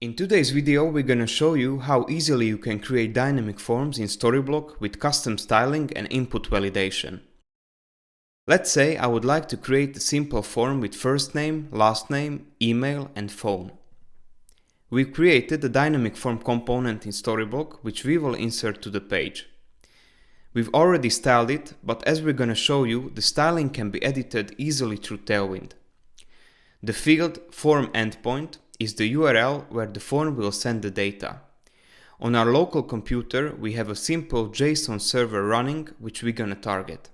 In today's video, we're gonna show you how easily you can create dynamic forms in Storyblok with custom styling and input validation. Let's say I would like to create a simple form with first name, last name, email and phone. We've created a dynamic form component in Storyblok which we will insert to the page. We've already styled it, but as we're gonna show you, the styling can be edited easily through Tailwind. The field form endpoint is the URL where the form will send the data. On our local computer, we have a simple JSON server running which we're gonna target.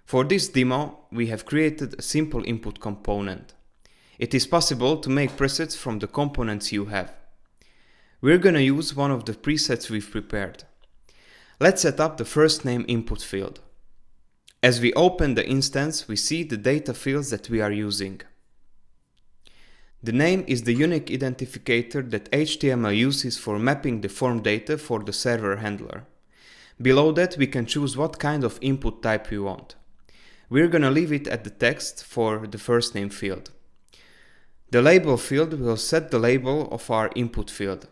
For this demo, we have created a simple input component. It is possible to make presets from the components you have. We're gonna use one of the presets we've prepared. Let's set up the first name input field. As we open the instance, we see the data fields that we are using. The name is the unique identifier that HTML uses for mapping the form data for the server handler. Below that, we can choose what kind of input type we want. We're gonna leave it at the text for the first name field. The label field will set the label of our input field.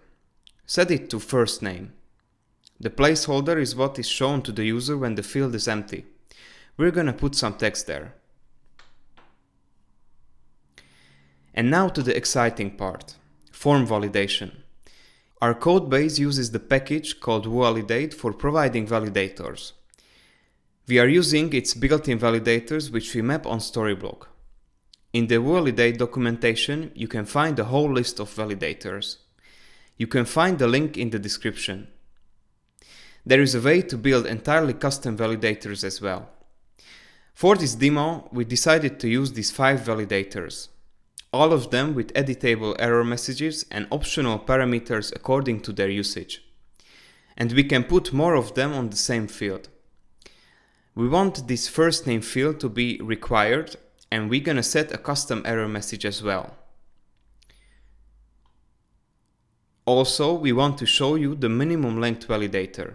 Set it to first name. The placeholder is what is shown to the user when the field is empty. We're gonna put some text there. And now to the exciting part, form validation. Our codebase uses the package called validate for providing validators. We are using its built-in validators which we map on Storyblok. In the validate documentation, you can find a whole list of validators. You can find the link in the description. There is a way to build entirely custom validators as well. For this demo, we decided to use these 5 validators. All of them with editable error messages and optional parameters according to their usage. And we can put more of them on the same field. We want this first name field to be required, and we're gonna set a custom error message as well. Also, we want to show you the minimum length validator.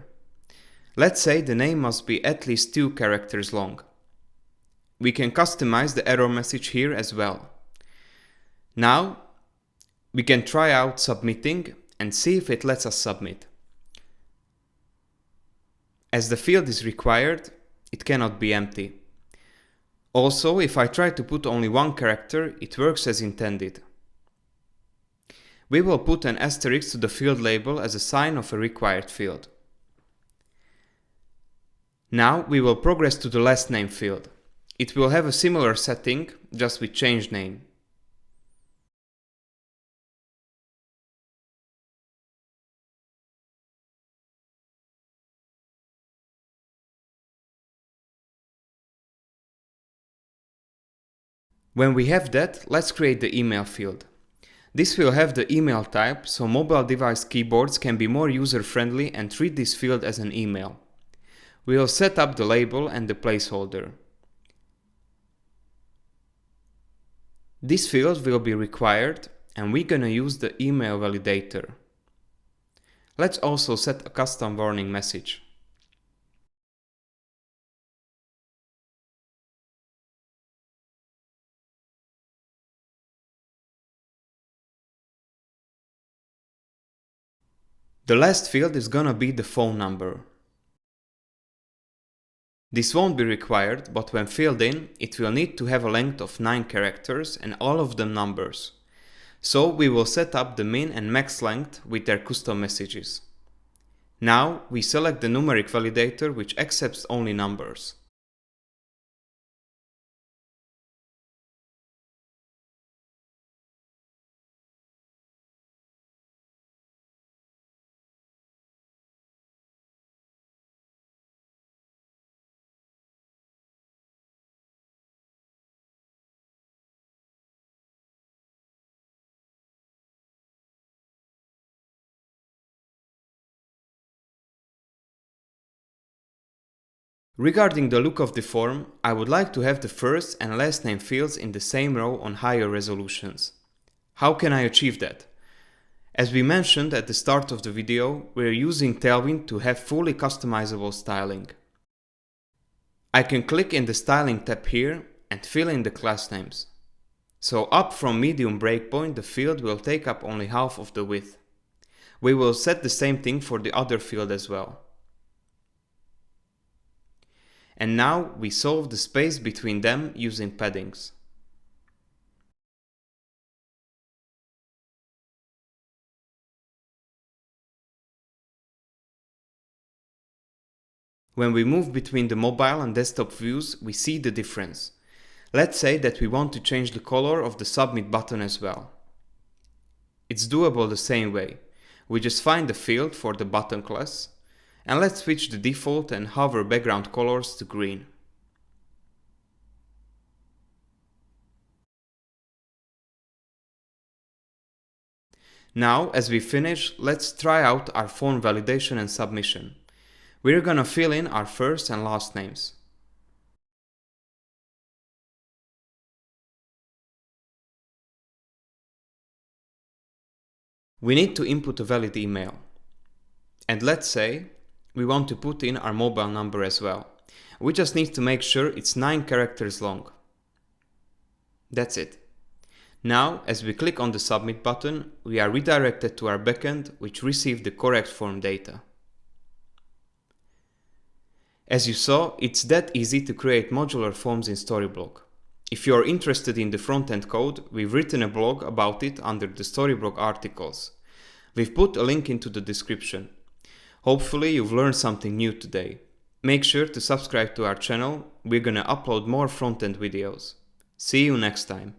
Let's say the name must be at least 2 characters long. We can customize the error message here as well. Now, we can try out submitting and see if it lets us submit. As the field is required, it cannot be empty. Also, if I try to put only 1 character, it works as intended. We will put an asterisk to the field label as a sign of a required field. Now we will progress to the last name field. It will have a similar setting, just with changed name. When we have that, let's create the email field. This will have the email type, so mobile device keyboards can be more user-friendly and treat this field as an email. We will set up the label and the placeholder. This field will be required, and we're gonna use the email validator. Let's also set a custom warning message. The last field is gonna be the phone number. This won't be required, but when filled in, it will need to have a length of 9 characters and all of them numbers. So we will set up the min and max length with their custom messages. Now we select the numeric validator which accepts only numbers. Regarding the look of the form, I would like to have the first and last name fields in the same row on higher resolutions. How can I achieve that? As we mentioned at the start of the video, we're using Tailwind to have fully customizable styling. I can click in the styling tab here and fill in the class names. So up from medium breakpoint, the field will take up only half of the width. We will set the same thing for the other field as well. And now we solve the space between them using paddings. When we move between the mobile and desktop views, we see the difference. Let's say that we want to change the color of the submit button as well. It's doable the same way. We just find the field for the button class, and let's switch the default and hover background colors to green. Now, as we finish, let's try out our form validation and submission. We're gonna fill in our first and last names. We need to input a valid email. And let's say we want to put in our mobile number as well. We just need to make sure it's 9 characters long. That's it. Now, as we click on the submit button, we are redirected to our backend, which received the correct form data. As you saw, it's that easy to create modular forms in Storyblok. If you are interested in the front-end code, we've written a blog about it under the Storyblok articles. We've put a link into the description. Hopefully you've learned something new today. Make sure to subscribe to our channel, we're gonna upload more front-end videos. See you next time.